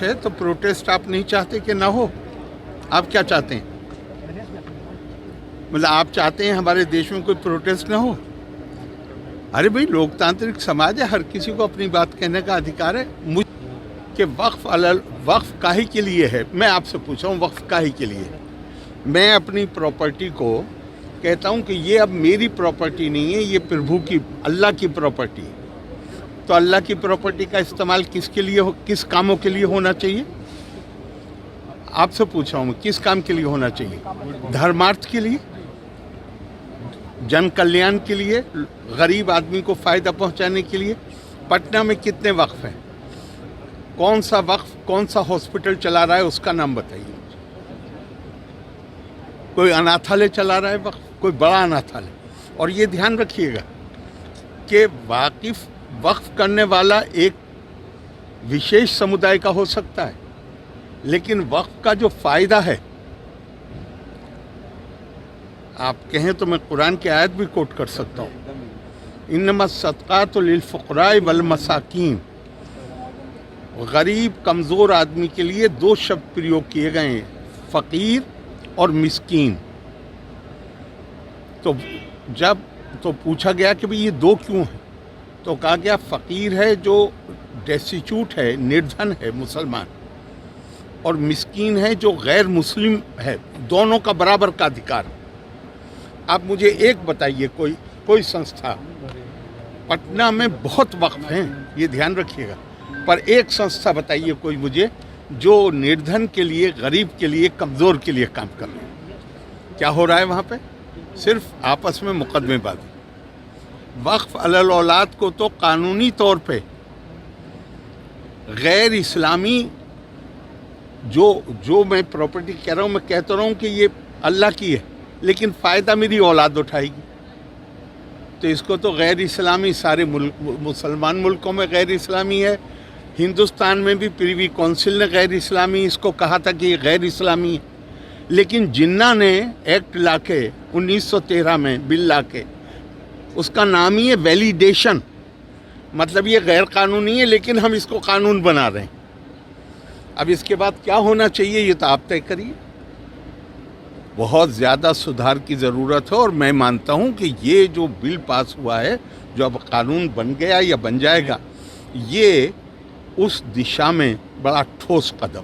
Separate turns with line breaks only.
है तो प्रोटेस्ट आप नहीं चाहते कि ना हो? आप क्या चाहते हैं? मतलब आप चाहते हैं हमारे देश में कोई प्रोटेस्ट ना हो? अरे भाई, लोकतांत्रिक समाज है, हर किसी को अपनी बात कहने का अधिकार है। मुझ के वक्फ काहे के लिए है, मैं आपसे पूछ रहा हूँ, वक्फ काहे के लिए? मैं अपनी प्रॉपर्टी को कहता हूँ कि ये अब मेरी प्रॉपर्टी नहीं है, ये प्रभु की, अल्लाह की प्रॉपर्टी है। तो अल्लाह की प्रॉपर्टी का इस्तेमाल किसके लिए किस कामों के लिए होना चाहिए? आपसे पूछ रहा हूँ, किस काम के लिए होना चाहिए? धर्मार्थ के लिए, जन कल्याण के लिए, गरीब आदमी को फ़ायदा पहुंचाने के लिए। पटना में कितने वक्फ हैं? कौन सा वक्फ कौन सा हॉस्पिटल चला रहा है, उसका नाम बताइए। कोई अनाथालय चला रहा है वक्फ, कोई बड़ा अनाथालय। और ये ध्यान रखिएगा कि वक्फ करने वाला एक विशेष समुदाय का हो सकता है, लेकिन वक्फ का जो फ़ायदा है, आप कहें तो मैं कुरान की आयत भी कोट कर सकता हूँ, इन्नमस सदक़ातु लिल फ़ुक़राए वल मसाकीन। गरीब कमज़ोर आदमी के लिए दो शब्द प्रयोग किए गए हैं, फ़कीर और मिस्कीन। तो जब पूछा गया कि भाई ये दो क्यों हैं, तो कहा गया फ़कीर है जो डेस्टिट्यूट है, निर्धन है, मुसलमान, और मिस्कीन है जो गैर मुस्लिम है। दोनों का बराबर का अधिकार। आप मुझे एक बताइए, कोई संस्था, पटना में बहुत वक्फ हैं, ये ध्यान रखिएगा, पर एक संस्था बताइए कोई मुझे जो निर्धन के लिए, गरीब के लिए, कमज़ोर के लिए काम कर रहे हैं। क्या हो रहा है वहाँ पे? सिर्फ आपस में मुकदमेबाजी। वक्फ अलल औलाद को तो कानूनी तौर पे गैर इस्लामी जो मैं प्रॉपर्टी कह रहा हूँ, मैं कहता रहा हूँ कि ये अल्लाह की है, लेकिन फ़ायदा मेरी औलाद उठाएगी, तो इसको तो गैर इस्लामी, सारे मुसलमान मुल्कों में गैर इस्लामी है। हिंदुस्तान में भी प्रिवी काउंसिल ने गैर इस्लामी इसको कहा था कि ये गैर इस्लामी है। लेकिन जिन्ना ने एक्ट लाके 1913 में बिल लाके, उसका नाम ही है वैलिडेशन, मतलब ये गैर कानूनी है, लेकिन हम इसको कानून बना रहे हैं। अब इसके बाद क्या होना चाहिए, ये तो आप तय करिए। बहुत ज़्यादा सुधार की ज़रूरत है, और मैं मानता हूँ कि ये जो बिल पास हुआ है, जो अब कानून बन गया या बन जाएगा, ये उस दिशा में बड़ा ठोस कदम।